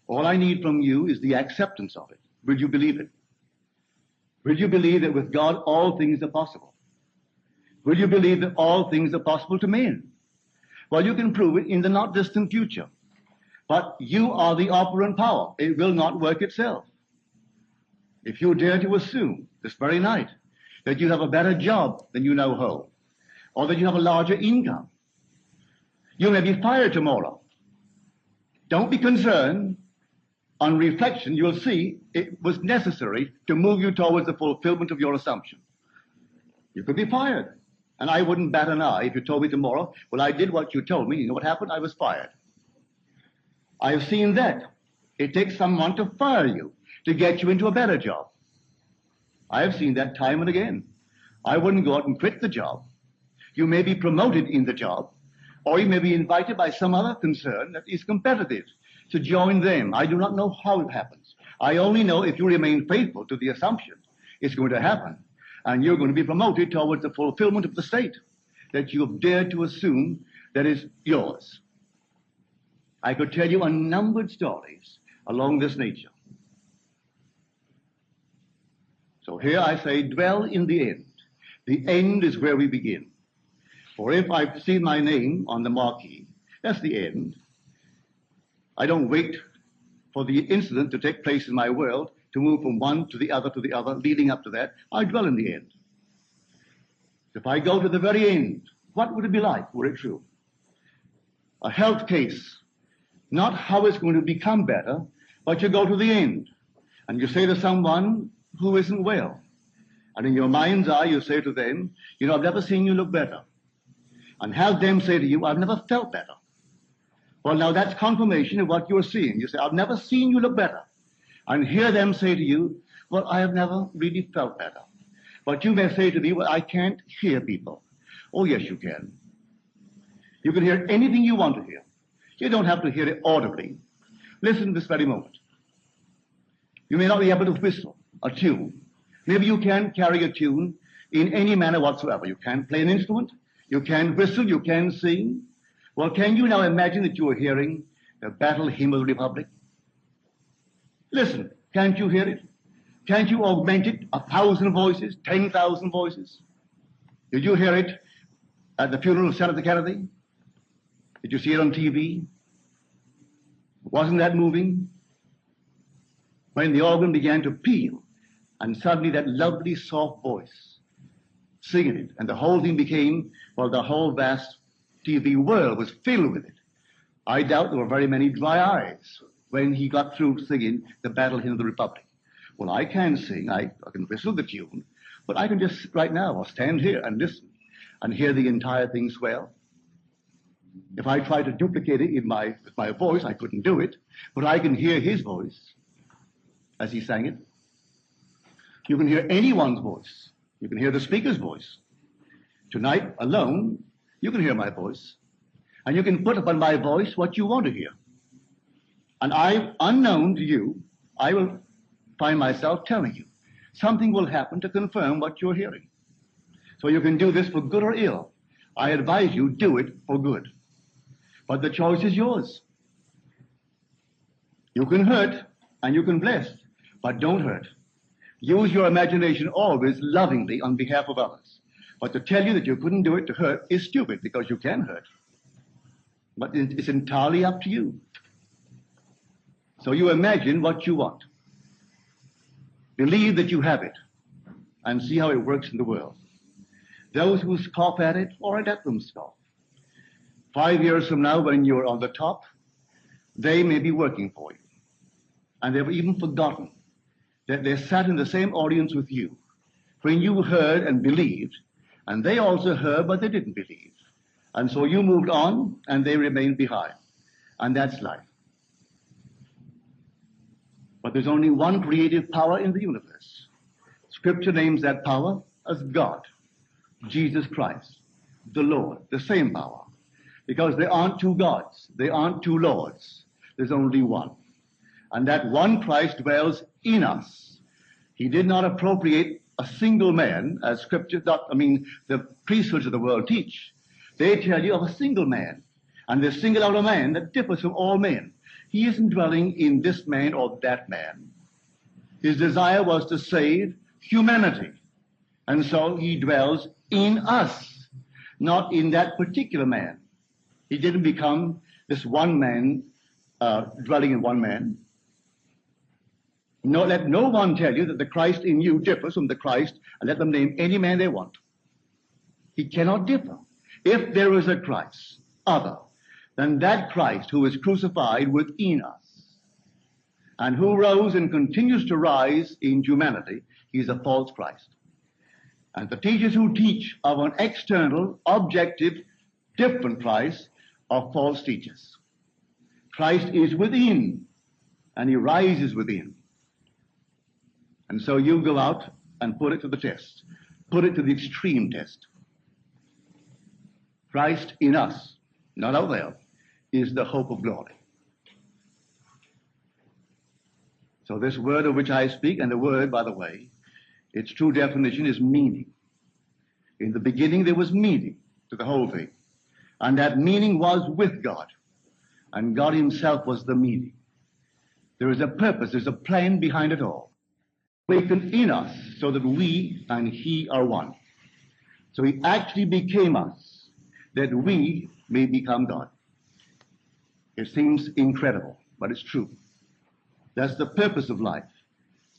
All I need from you is the acceptance of it. Will you believe it? Will you believe that with God all things are possible? Will you believe that all things are possible to men? Well, you can prove it in the not distant future. But you are the operant power. It will not work itself. If you dare to assume this very night that you have a better job than you now hold, or that you have a larger income, you may be fired tomorrow. Don't be concerned. On reflection, you'll see it was necessary to move you towards the fulfillment of your assumption. You could be fired. And I wouldn't bat an eye if you told me tomorrow, well, I did what you told me. You know what happened? I was fired. I have seen that. It takes someone to fire you to get you into a better job. I have seen that time and again. I wouldn't go out and quit the job. You may be promoted in the job, or you may be invited by some other concern that is competitive to join them. I do not know how it happens. I only know if you remain faithful to the assumption, it's going to happen, and you're going to be promoted towards the fulfillment of the state that you have dared to assume that is yours. I could tell you unnumbered stories along this nature. So here I say, dwell in the end. The end is where we begin. For if I've seen my name on the marquee, that's the end. I don't wait for the incident to take place in my world to move from one to the other, leading up to that. I dwell in the end. If I go to the very end, what would it be like were it true? A health case, not how it's going to become better, but you go to the end. And you say to someone who isn't well, and in your mind's eye you say to them, you know, I've never seen you look better. And have them say to you, I've never felt better. Well, now that's confirmation of what you're seeing. You say, I've never seen you look better. And hear them say to you, well, I have never really felt better. But you may say to me, well, I can't hear people. Oh, yes, you can. You can hear anything you want to hear. You don't have to hear it audibly. Listen this very moment. You may not be able to whistle a tune. Maybe you can carry a tune in any manner whatsoever. You can play an instrument. You can whistle. You can sing. Well, can you now imagine that you are hearing the battle hymn of the Republic? Listen, can't you hear it? Can't you augment it 1,000 voices, 10,000 voices? Did you hear it at the funeral of Senator Kennedy? Did you see it on TV? Wasn't that moving? When the organ began to peal, and suddenly that lovely soft voice singing it, and the whole thing became, well, the whole vast TV world was filled with it. I doubt there were very many dry eyes when he got through singing the battle hymn of the Republic. Well, I can sing, I can whistle the tune, but I can just right now, I'll stand here and listen and hear the entire thing swell. If I tried to duplicate it with my voice, I couldn't do it, but I can hear his voice as he sang it. You can hear anyone's voice. You can hear the speaker's voice. Tonight alone, you can hear my voice, and you can put upon my voice what you want to hear. And unknown to you, I will find myself telling you. Something will happen to confirm what you're hearing. So you can do this for good or ill. I advise you, do it for good. But the choice is yours. You can hurt and you can bless, but don't hurt. Use your imagination always lovingly on behalf of others. But to tell you that you couldn't do it to hurt is stupid, because you can hurt. But it's entirely up to you. So you imagine what you want. Believe that you have it, and see how it works in the world. Those who scoff at it, or let them scoff. 5 years from now, when you're on the top, they may be working for you. And they've even forgotten that they sat in the same audience with you when you heard and believed, and they also heard, but they didn't believe. And so you moved on, and they remained behind. And that's life. But there's only one creative power in the universe. Scripture names that power as God, Jesus Christ, the Lord, the same power. Because there aren't two gods, there aren't two lords, there's only one. And that one Christ dwells in us. He did not appropriate a single man, as Scripture, the priesthoods of the world teach. They tell you of a single man, and they single out a man that differs from all men. He isn't dwelling in this man or that man. His desire was to save humanity. And so he dwells in us, not in that particular man. He didn't become this one man, dwelling in one man. No, let no one tell you that the Christ in you differs from the Christ, and let them name any man they want. He cannot differ. If there is a Christ other than that Christ who is crucified within us, and who rose and continues to rise in humanity, he is a false Christ. And the teachers who teach of an external, objective, different Christ are false teachers. Christ is within, and he rises within. And so you go out and put it to the test. Put it to the extreme test. Christ in us, not out there, is the hope of glory. So this word of which I speak, and the word, by the way, its true definition is meaning. In the beginning there was meaning to the whole thing. And that meaning was with God. And God himself was the meaning. There is a purpose, there's a plan behind it all. Awakened in us so that we and he are one. So he actually became us, that we may become God. It seems incredible, but it's true. That's the purpose of life,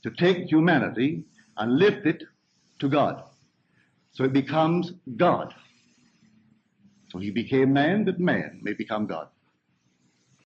to take humanity and lift it to God. So it becomes God. So he became man that man may become God.